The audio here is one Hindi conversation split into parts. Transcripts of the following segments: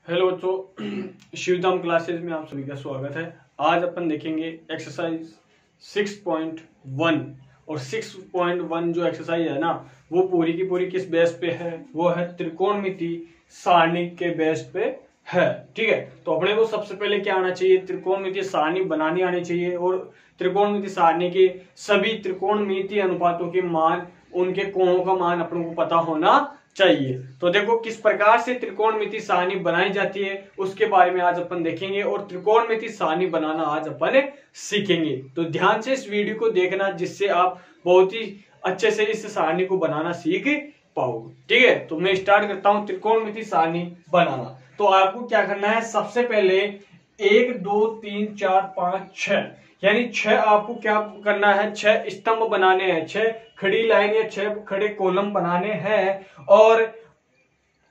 हेलो बच्चों, शिवधाम क्लासेस में आप सभी का स्वागत है। आज अपन देखेंगे एक्सरसाइज 6.1 और 6.1 जो एक्सरसाइज है ना, वो पूरी की पूरी किस बेस पे है? वो है त्रिकोणमिति सारणी के बेस पे है। ठीक है, तो अपने को सबसे पहले क्या आना चाहिए? त्रिकोणमिति सारणी बनानी आनी चाहिए और त्रिकोणमिति सारणी के सभी त्रिकोणमिति अनुपातों के मान, उनके कोणों का मान अपने को पता होना चाहिए। तो देखो किस प्रकार से त्रिकोणमिति सारणी बनाई जाती है उसके बारे में आज अपन देखेंगे और त्रिकोणमिति सारणी बनाना आज अपन सीखेंगे। तो ध्यान से इस वीडियो को देखना, जिससे आप बहुत ही अच्छे से इस सारणी को बनाना सीख पाओगे। ठीक है, तो मैं स्टार्ट करता हूं त्रिकोणमिति सारणी बनाना। तो आपको क्या करना है? सबसे पहले 1 2 3 4 5 6 यानी 6 आपको क्या करना है? 6 स्तंभ बनाने हैं, 6 खड़ी लाइन या 6 खड़े कॉलम बनाने हैं। और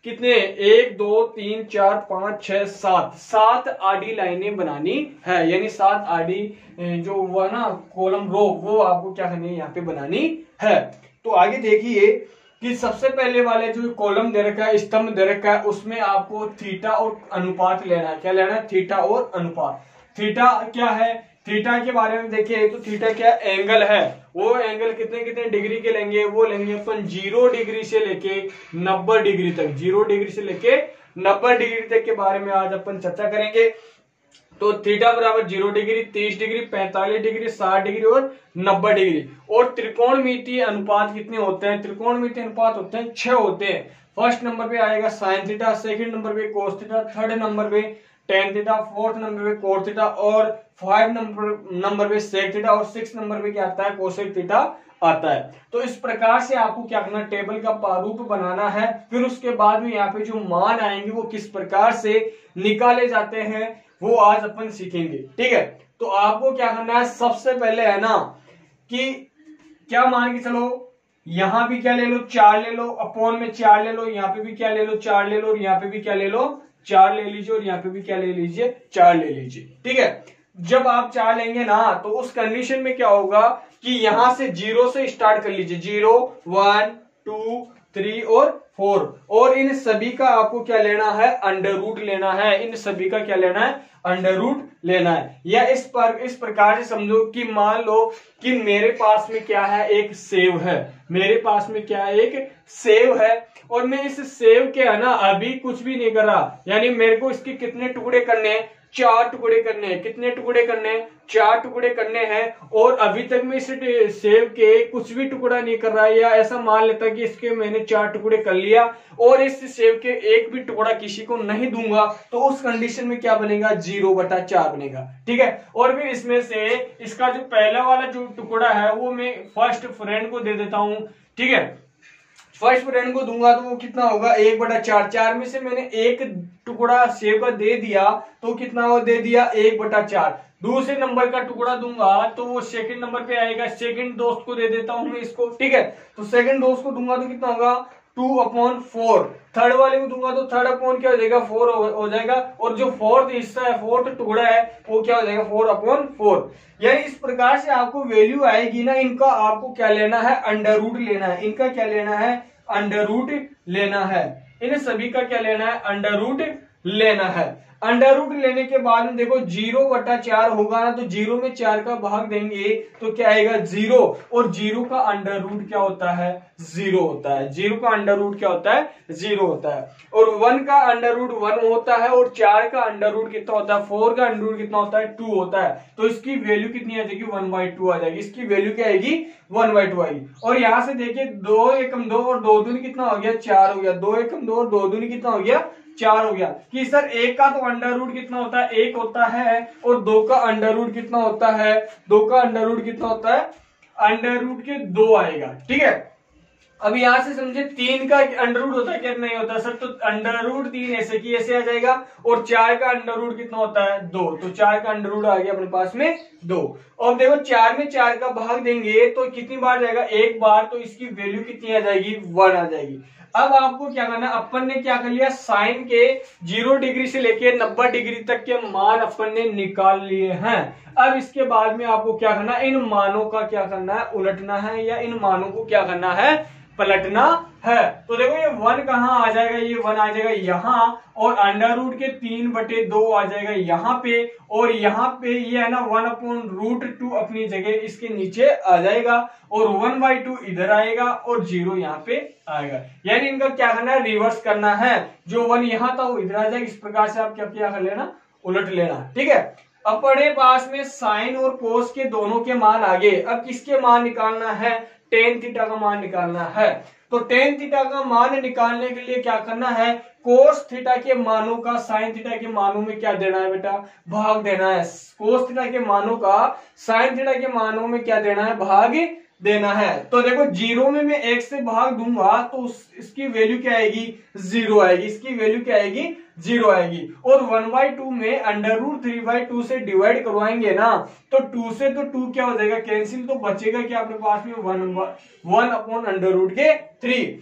कितने? 1 2 3 4 5 6 7 आडी लाइनें बनानी है, यानी 7 आडी जो हुआ ना कॉलम रो, वो आपको क्या करनी है? यहाँ पे बनानी है। तो आगे देखिए कि सबसे पहले वाले जो कॉलम दे रखा है, स्तंभ दे रखा है, उसमें आपको थीटा और अनुपात लेना है। क्या लेना है? थीटा और अनुपात। थीटा क्या है? थीटा के बारे में देखिए तो थीटा क्या एंगल है। वो एंगल कितने कितने डिग्री के लेंगे? वो लेंगे अपन 0 डिग्री से लेके 90 डिग्री तक। 0 डिग्री से लेके 90 डिग्री तक के बारे में आज अपन चर्चा करेंगे। तो थीटा बराबर 0 डिग्री, 30 डिग्री, 45 डिग्री, 60 डिग्री और 90 डिग्री। और त्रिकोणमितीय अनुपात कितने होते हैं? त्रिकोणमितीय अनुपात होते हैं 6 होते हैं। फर्स्ट नंबर पे आएगा साइन थीटा, सेकंड नंबर पे कोस थीटा, थर्ड नंबर पे टेन थीटा, फोर्थ नंबर पे कोस थीटा और 5 नंबर पे सेक थीटा और 6 नंबर पे क्या आता है? कोसेक थीटा आता है। तो इस प्रकार से आपको क्या करना? टेबल का प्रारूप बनाना है। फिर उसके बाद में यहाँ पे जो मान आएंगे वो किस प्रकार से निकाले जाते हैं वो आज अपन सीखेंगे। ठीक है, तो आपको क्या करना है? सबसे पहले है ना कि क्या मान के चलो, यहां भी क्या ले लो? 4 ले लो, अपॉन में 4 ले लो, यहाँ पे भी क्या ले लो? 4 ले लो, और यहाँ पे भी क्या ले लो? 4 ले लीजिए, और यहाँ पे भी क्या ले लीजिए? 4 ले लीजिए। ठीक है, जब आप 4 लेंगे ना तो उस कंडीशन में क्या होगा कि यहां से 0 से स्टार्ट कर लीजिए। 0 1 2 3 और 4, और इन सभी का आपको क्या लेना है? अंडर रूट लेना है। इन सभी का क्या लेना है? अंडर रूट लेना है। या इस प्रकार से समझो कि मान लो कि मेरे पास में क्या है? एक सेव है। मेरे पास में क्या है? एक सेव है, और मैं इस सेव के है ना अभी कुछ भी नहीं कर रहा, यानी मेरे को इसके कितने टुकड़े करने हैं? 4 टुकड़े करने हैं। कितने टुकड़े करने हैं? 4 टुकड़े करने हैं। और अभी तक मैं इस सेव के कुछ भी टुकड़ा नहीं कर रहा है, या ऐसा मान लेता कि इसके मैंने 4 टुकड़े कर लिया और इस सेव के एक भी टुकड़ा किसी को नहीं दूंगा, तो उस कंडीशन में क्या बनेगा? 0/4 बनेगा। ठीक है, और फिर इसमें से इसका जो पहला वाला जो टुकड़ा है वो मैं फर्स्ट फ्रेंड को दे देता हूं। ठीक है, फर्स्ट फ्रेंड को दूंगा तो वो कितना होगा? 1/4। 4 में से मैंने एक टुकड़ा सेव का दे दिया तो कितना वो दे दिया? 1/4। दूसरे नंबर का टुकड़ा दूंगा तो वो सेकंड नंबर पे आएगा। सेकंड दोस्त को दे देता हूं मैं इसको। ठीक है, तो सेकंड दोस्त को दूंगा तो कितना होगा? 2/4। थर्ड वाले को दूंगा तो 3/4 क्या हो जाएगा? 4 हो जाएगा। और जो फोर्थ हिस्सा है, फोर्थ टुकड़ा है, वो क्या हो जाएगा? 4/4। यानी इस प्रकार से आपको वैल्यू आएगी ना, इनका आपको क्या लेना है? अंडर रूट लेना है। इनका क्या लेना है? अंडर रूट लेना है। इन सभी का क्या लेना है? अंडर रूट लेना है। अंडर रूट लेने के बाद में देखो 0/4 होगा ना, तो 0 में 4 का भाग देंगे तो क्या आएगा? 0। और 0 का अंडर रूट क्या होता है? 0 होता है। 0 का अंडर रूट क्या होता है? 0 होता है। और 1 का अंडर रूट 1 होता है, और 4 का अंडर रूट कितना होता है? 4 का अंडर रूट कितना होता है? 2 होता है। तो इसकी वैल्यू कितनी आ जाएगी? 1/2 आ जाएगी। इसकी वैल्यू क्या आएगी? 1/2 आएगी। और यहां से देखिए 2 एकम 2 और 2 दूनी कितना हो गया? 4 हो गया। 2 एकम 2 और 2 दूनी कितना हो गया? 4 हो गया। कि सर 1 का तो अंडर रूट कितना होता है? 1 होता है। और 2 का अंडर रूट कितना होता है? 2 का अंडर रूट कितना होता है? अंडर रूट के 2 आएगा। ठीक है, अब यहां से समझे 3 का अंडर रूट होता है क्या? नहीं होता सर। तो अंडर रूट 3 ऐसे की ऐसे आ जाएगा। और 4 का अंडर रूट कितना होता है? 2। तो 4 का अंडर रूट आ गया अपने पास में 2। और देखो 4 में 4 का भाग देंगे तो कितनी बार जाएगा? 1 बार। तो इसकी वैल्यू कितनी आ जाएगी? 1 आ जाएगी। अब आपको क्या करना? अपन ने क्या कर लिया? साइन के 0 डिग्री से लेके 90 डिग्री तक के मान अपन ने निकाल लिए हैं। अब इसके बाद में आपको क्या करना? इन मानों का क्या करना है? उलटना है, या इन मानों को क्या करना है? पलटना है। तो देखो ये 1 कहाँ आ जाएगा, ये 1 आ जाएगा यहाँ, और अंडर रूट के 3/2 आ जाएगा यहाँ पे, और यहाँ पे ये है ना 1/√2 अपनी जगह इसके नीचे आ जाएगा, और 1/2 इधर आएगा और 0 यहाँ पे आएगा। यानी इनका क्या करना है, रिवर्स करना है। जो 1 यहाँ था वो इधर आ जाएगा। इस प्रकार से आप क्या कर लेना, उलट लेना। ठीक है, अपने पास में साइन और कोस के दोनों के मान आ गए। अब किसके मान निकालना है, टेन थीटा का मान निकालना है। तो टेन थीटा का मान निकालने के लिए क्या करना है, कोस थीटा के मानों का साइन थीटा के मानों में क्या देना है बेटा, भाग देना है। कोस थीटा के मानों का साइन थीटा के मानों में क्या देना है, भाग देना है। तो देखो 0 में मैं 1 से भाग दूंगा तो इसकी वैल्यू क्या आएगी, 0 आएगी। इसकी वैल्यू क्या आएगी, 0 आएगी। और 1/2 में √3/2 से डिवाइड करवाएंगे ना, तो 2 से तो 2 क्या हो जाएगा, कैंसिल। तो बचेगा क्या अपने पास में, 1/√3।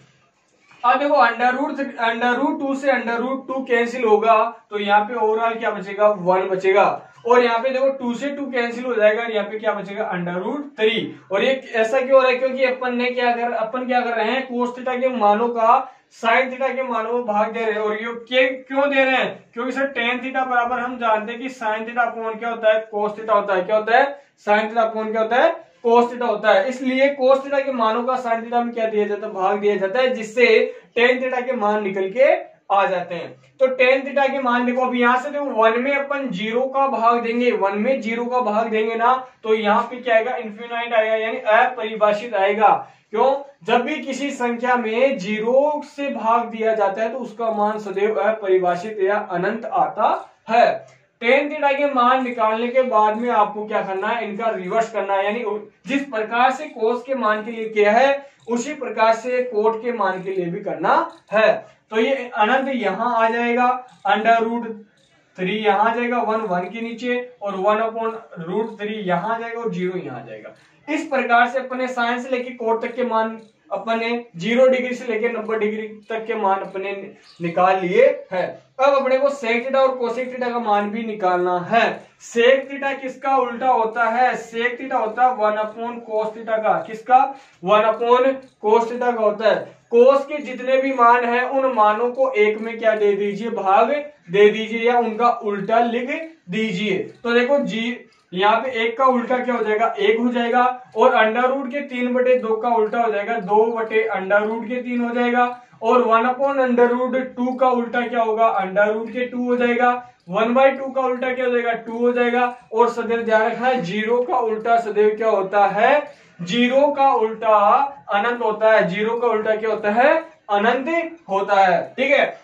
अब देखो √2 से √2 कैंसिल होगा, तो यहाँ पे ओवरऑल क्या बचेगा, 1 बचेगा। और यहाँ पे देखो 2 से 2 कैंसिल हो जाएगा, यहाँ पे क्या बचेगा, √3। और ये ऐसा क्यों हो रहा है, क्योंकि अपन क्या कर रहे हैं, कोस थीटा के मानों का साइन थीटा के मानों में भाग दे रहे हैं। और ये क्यों दे रहे हैं, क्योंकि सर टेन थीटा बराबर हम जानते हैं कि साइन थीटा अपॉन क्या होता है, कोस थीटा होता है। क्या होता है, साइन थीटा अपॉन क्या होता है, कोस थीटा होता है। इसलिए कोस थीटा के मानों का साइन थीटा में क्या दिया जाता है, भाग दिया जाता है, जिससे टेन थीटा के मान निकल के आ जाते हैं। तो टेन थीटा के मान देखो, अब यहां से देखो 1 में अपन 0 का भाग देंगे, 1 में 0 का भाग देंगे ना, तो यहाँ पे क्या आएगा, इन्फिनाइट आएगा, यानी अपरिभाषित आएगा। क्यों, जब भी किसी संख्या में 0 से भाग दिया जाता है तो उसका मान सदैव अपरिभाषित या अनंत आता है। टेन थीटा के मान निकालने के बाद में आपको क्या करना है, इनका रिवर्स करना है। यानी जिस प्रकार से कोस के मान के लिए किया है उसी प्रकार से कोट के मान के लिए भी करना है। तो ये अनंत यहां आ जाएगा, √3 यहां आ जाएगा, 1 के नीचे, और 1/√3 यहां आ जाएगा, और 0 यहां आ जाएगा। इस प्रकार से अपने साइन से लेके कोट तक के मान अपने 0 डिग्री से लेके 90 डिग्री तक के मान अपने निकाल लिए हैं। अब अपने को सेक थीटा और कोसेक थीटा का मान भी निकालना है। सेक थीटा किसका उल्टा होता है, सेक थीटा होता है 1/cos थीटा का। किसका, 1/cos थीटा का होता है। कोस के जितने भी मान हैं उन मानों को 1 में क्या दे दीजिए, भाग दे दीजिए, या उनका उल्टा लिख दीजिए। तो देखो यहाँ पे 1 का उल्टा क्या हो जाएगा, 1 हो जाएगा, और √के 3/2 का उल्टा हो जाएगा 2/√3 हो जाएगा, और 1/√2 का उल्टा क्या होगा, √के 2 हो जाएगा, 1/2 का उल्टा क्या हो जाएगा, 2 हो जाएगा। और सदैव ध्यान रखना है 0 का उल्टा सदैव क्या होता है, 0 का उल्टा अनंत होता है। 0 का उल्टा क्या होता है, अनंत होता है। ठीक है,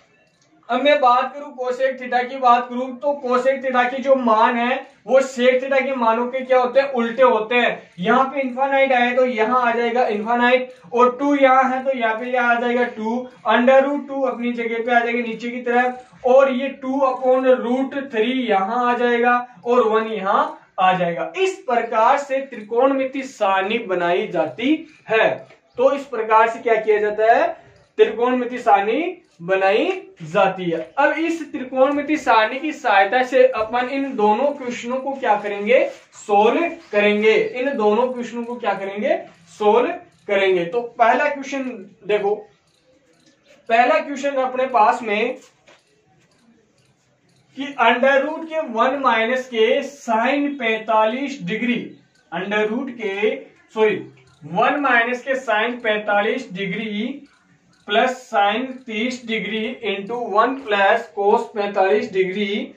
अब मैं बात करूं कोसेक थीटा की बात करूं, तो कोसेक थीटा की जो मान है वो सेक थीटा के मानों के क्या होते हैं, उल्टे होते हैं। यहाँ पे इन्फानाइट आए तो यहाँ आ जाएगा इन्फानाइट, और 2 यहाँ है तो यहाँ पे आ जाएगा 2, √2 अपनी जगह पे आ जाएगी नीचे की तरफ, और ये 2/√3 यहाँ आ जाएगा, और 1 यहाँ आ जाएगा। इस प्रकार से त्रिकोणमिति सारणी बनाई जाती है। तो इस प्रकार से क्या किया जाता है, त्रिकोणमिति सारणी बनाई जाती है। अब इस त्रिकोणमिति सारणी की सहायता से अपन इन दोनों क्वेश्चनों को क्या करेंगे, सोल्व करेंगे। इन दोनों क्वेश्चनों को क्या करेंगे, सोल्व करेंगे। तो पहला क्वेश्चन देखो, पहला क्वेश्चन अपने पास में कि √1 के साइन 45 डिग्री, √1 के sine 45 degree plus sine 30 degree into 1 plus cos 45 degree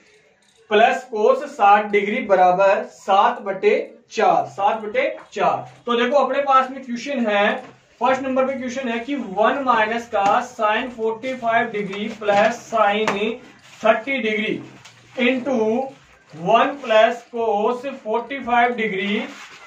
plus cos 60 degree बराबर 7/4। तो देखो अपने पास में क्वेश्चन है, फर्स्ट नंबर पे क्वेश्चन है कि 1 का sine 45 degree plus sine 30 degree into 1 plus cos 45 degree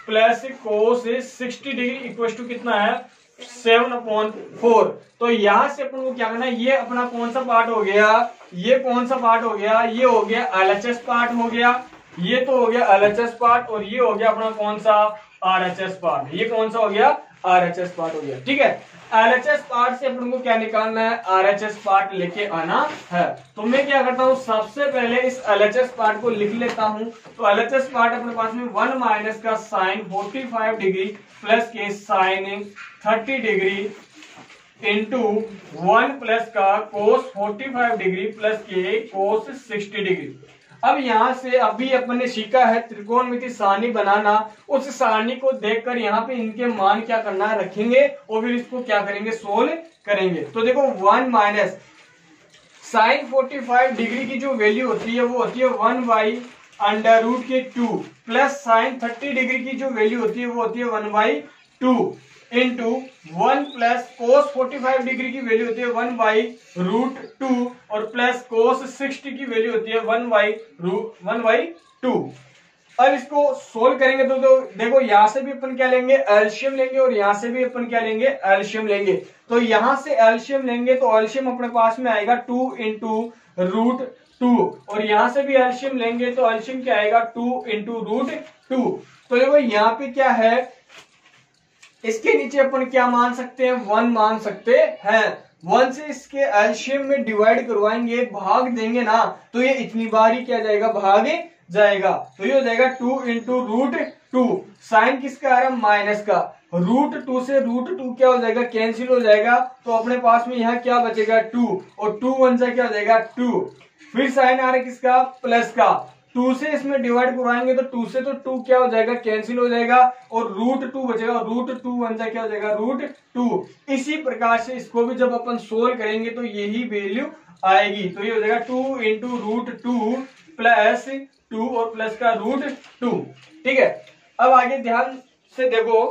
plus cos 60 degree equal to कितना है, 7/4। तो यहां से अपन को क्या करना है, ये अपना कौन सा पार्ट हो गया, ये कौन सा पार्ट हो गया, ये हो गया LHS पार्ट हो गया, ये तो हो गया LHS पार्ट, और ये हो गया अपना कौन सा, RHS पार्ट। ये कौन सा हो गया, RHS पार्ट हो गया। ठीक है, LHS पार्ट से अपन को क्या निकालना है, RHS पार्ट लेके आना है। तो मैं क्या करता हूं, सबसे पहले इस LHS पार्ट को लिख लेता हूं। तो LHS पार्ट अपने पास में 1 का साइन 45 डिग्री प्लस के साइन 30 डिग्री इंटू 1 प्लस का कोस 45 डिग्री प्लस के कोस 60 डिग्री। अब यहां से अभी अपन ने सीखा है त्रिकोणमिति सारणी बनाना। उस सारणी को देखकर यहाँ पे इनके मान क्या करना है रखेंगे और फिर इसको क्या करेंगे सोल्व करेंगे। तो देखो 1 माइनस साइन 45 डिग्री की जो वैल्यू होती है वो होती है 1 बाई अंडर रूट के 2 प्लस साइन 30 डिग्री की जो वैल्यू होती है वो होती है 1 by 2 into 1 plus cos 45 degree की वैल्यू होती है 1 बाई रूट 2 और प्लस कोस 60 की वैल्यू होती है 1 बाई 2। अब इसको सोल्व करेंगे तो देखो यहां से भी अपन क्या लेंगे एलसीएम लेंगे और यहां से भी अपन क्या लेंगे एलसीएम लेंगे। तो यहां से एलसीएम लेंगे तो एलसीएम अपने पास में आएगा 2 इंटू रूट 2 और यहां से भी एलसीएम लेंगे तो एलसीएम क्या आएगा 2 इंटू रूट 2। तो देखो यहाँ पे क्या है इसके नीचे अपन क्या मान सकते हैं 1 मान सकते हैं। 1 से इसके एलसीएम में डिवाइड करवाएंगे भाग देंगे ना तो ये इतनी बार ही क्या जाएगा भाग जाएगा। तो ये हो जाएगा 2 इंटू रूट 2 साइन किसका आ रहा है माइनस का रूट 2 से रूट 2 क्या हो जाएगा कैंसिल हो जाएगा। तो अपने पास में यहाँ क्या बचेगा 2 और 2 1 से क्या हो जाएगा 2। फिर साइन आ रहा है किसका प्लस का 2 से इसमें डिवाइड करवाएंगे तो 2 से तो 2 क्या हो जाएगा कैंसिल हो जाएगा और रूट 2 बचेगा। रूट 2 1 से क्या हो जाएगा रूट 2। इसी प्रकार से इसको भी जब अपन सोल्व करेंगे तो यही वैल्यू आएगी। तो ये हो जाएगा 2 इंटू रूट 2 प्लस 2 और प्लस का रूट 2। ठीक है, अब आगे ध्यान से देखो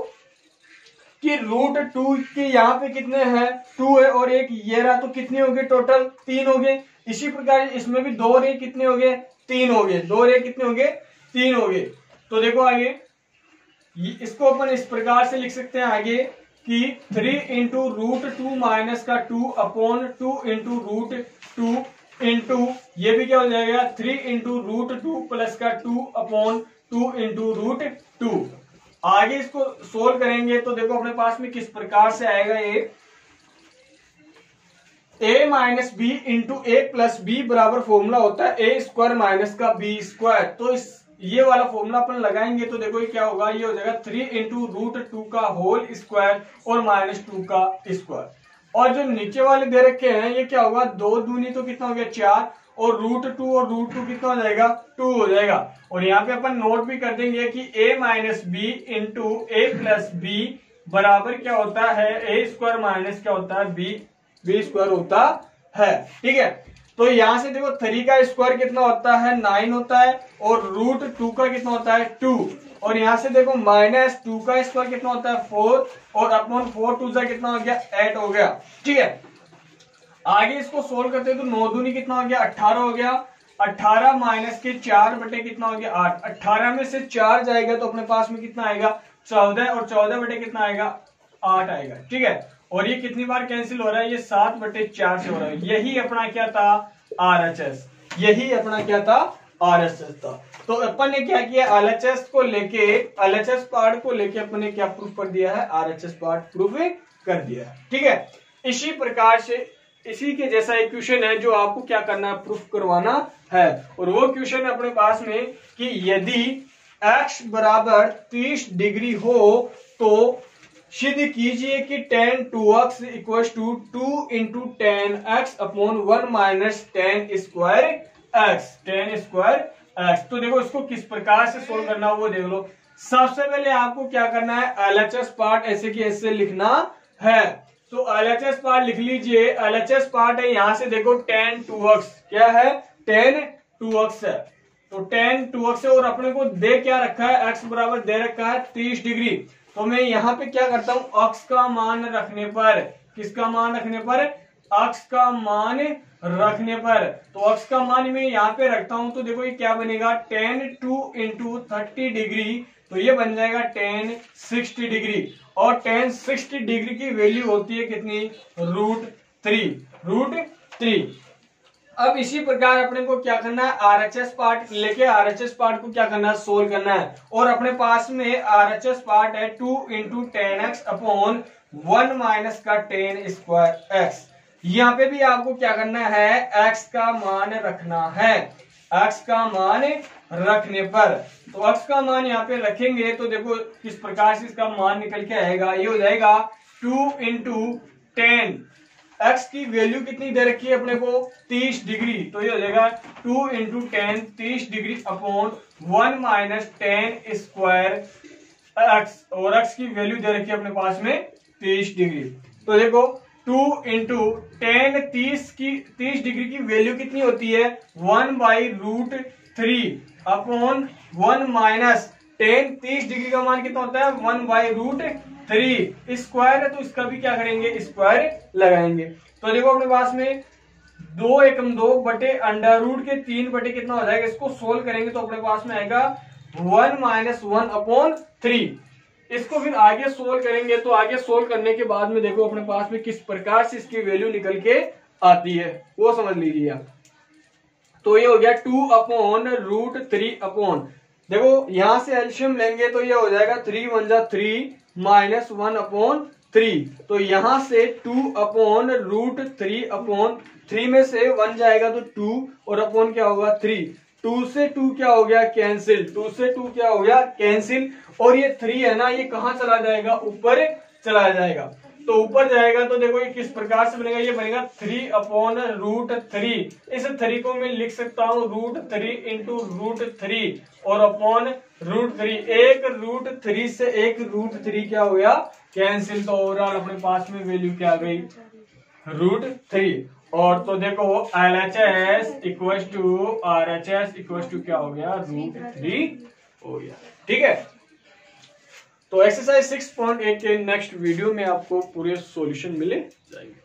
कि रूट 2 के यहाँ पे कितने हैं 2 है और एक ये रहा तो कितने हो गए टोटल 3 हो गए। इसी प्रकार इसमें भी 2 रे कितने हो गए 3 हो गए। 2 रे कितने हो गए 3 हो गए। तो देखो आगे इसको अपन इस प्रकार से लिख सकते हैं आगे कि 3 इंटू रूट 2 माइनस का 2 अपॉन 2 इंटू रूट 2 इंटू ये भी क्या हो जाएगा 3 इंटू रूट 2 प्लस का 2 अपॉन 2 इंटू रूट 2। आगे इसको सोल्व करेंगे तो देखो अपने पास में किस प्रकार से आएगा ये a minus b into a plus b बराबर फॉर्मूला होता है ए स्क्वायर माइनस का बी स्क्वायर। तो इस ये वाला फॉर्मूला अपन लगाएंगे तो देखो ये क्या होगा ये हो जाएगा 3 इंटू रूट 2 का होल स्क्वायर और माइनस 2 का स्क्वायर। और जो नीचे वाले दे रखे हैं ये क्या होगा 2 दूनी तो कितना हो गया 4 और रूट 2 कितना हो जाएगा 2 हो जाएगा। और यहाँ पे अपन नोट भी कर देंगे कि a minus b into a plus b बराबर क्या होता है ए स्क्वायर माइनस क्या होता है बी स्क्वायर होता है। ठीक है, तो यहां से देखो 3 का स्क्वायर कितना होता है 9 होता है और रूट 2 का कितना होता है 2 और यहां से देखो माइनस 2 का स्क्वायर कितना होता है 4 और अपॉन 4 2 से कितना हो गया 8 हो गया। ठीक है, आगे इसको सोल्व करते हैं तो 9 दूनी कितना हो गया 18 हो गया। 18 माइनस के 4 बटे कितना हो गया 8। 18 में से 4 जाएगा तो अपने पास में कितना आएगा 14 और 14 बटे कितना आएगा 8 आएगा। ठीक है, और ये कितनी बार कैंसिल हो रहा है ये 7 बटे 4 से हो रहा है। यही अपना क्या था RHS, यही अपना क्या था RHS था। तो अपन ने क्या किया LHS को लेके LHS पार्ट को लेके अपन ने क्या प्रूफ कर दिया है RHS पार्ट प्रूफ कर दिया है। ठीक है, इसी प्रकार से इसी के जैसा एक क्वेश्चन है जो आपको क्या करना है प्रूफ करवाना है। और वो क्वेश्चन है अपने पास में कि यदि x बराबर 30 डिग्री हो तो सिद्ध कीजिए कि tan 2x equal to 2 into tan x upon 1 minus tan square x. तो देखो इसको किस प्रकार से सोल्व करना है वो देख लो। सबसे पहले आपको क्या करना है LHS पार्ट ऐसे की ऐसे लिखना है। तो LHS पार्ट लिख लीजिए। LHS पार्ट है यहां से देखो tan 2x क्या है tan 2x है। तो tan 2x है और अपने को दे क्या रखा है x बराबर दे रखा है 30 डिग्री। तो मैं यहाँ पे क्या करता हूं x का मान रखने पर किसका मान रखने पर x का मान रखने पर तो x का मान मैं यहाँ पे रखता हूं तो देखो ये क्या बनेगा tan 2 इंटू 30 डिग्री तो ये बन जाएगा tan 60 डिग्री और tan 60 डिग्री की वैल्यू होती है कितनी रूट 3। अब इसी प्रकार अपने को क्या करना है RHS पार्ट लेके RHS पार्ट को क्या करना है सोल्व करना है। और अपने पास में RHS पार्ट है 2 into tan x upon 1 minus का टेन स्क्वायर एक्स। यहाँ पे भी आपको क्या करना है x का मान रखना है। x का मान रखने पर तो x का मान यहाँ पे रखेंगे तो देखो किस प्रकार से इसका मान निकल के आएगा। ये हो जाएगा 2 इंटू 10, एक्स की वैल्यू कितनी दे रखी है अपने को 30 डिग्री, तो ये हो जाएगा 2 into 10 30 degree upon 1 minus 10 square x, और एक्स की वैल्यू दे रखी है अपने पास में 30 डिग्री। तो देखो 2 इंटू 10 30 डिग्री की वैल्यू कितनी होती है 1/√3 अपॉन 1 माइनस 10 30 डिग्री का मान कितना होता है 1/√3 स्क्वायर है, तो इसका भी क्या करेंगे स्क्वायर लगाएंगे। तो देखो अपने पास में 2 एकम 2 बटे अंडर रूट के 3 बटे कितना हो जाएगा, इसको सोल्व करेंगे तो अपने पास में आएगा 1 माइनस 1/3। इसको फिर आगे सोल्व करेंगे, तो आगे सोल्व करने के बाद में देखो अपने पास में किस प्रकार से इसकी वैल्यू निकल के आती है वो समझ लीजिए आप। तो ये हो गया 2/√3 अपॉन, देखो यहां से एलसीएम लेंगे तो ये हो जाएगा 3 1 जा 3 माइनस 1/3, तो यहां से 2/√3 अपॉन 3 में से 1 जाएगा तो 2 और अपॉन क्या होगा 3, 2 से 2 क्या हो गया कैंसिल, 2 से 2 क्या हो गया कैंसिल, और ये 3 है ना ये कहां चला जाएगा ऊपर चला जाएगा, तो ऊपर जाएगा तो देखो ये किस प्रकार से बनेगा, ये बनेगा 3/√3। इस 3 को मैं लिख सकता हूं √3 इंटू √3 और अपॉन √3, एक √3 से एक √3 क्या हो गया कैंसिल, तो ओवरऑल अपने पास में वैल्यू क्या आ गई √3। और तो देखो LHS equal to RHS equal to क्या हो गया √3 हो गया। ठीक है, तो एक्सरसाइज 6.8 के नेक्स्ट वीडियो में आपको पूरे सॉल्यूशन मिले जाएंगे।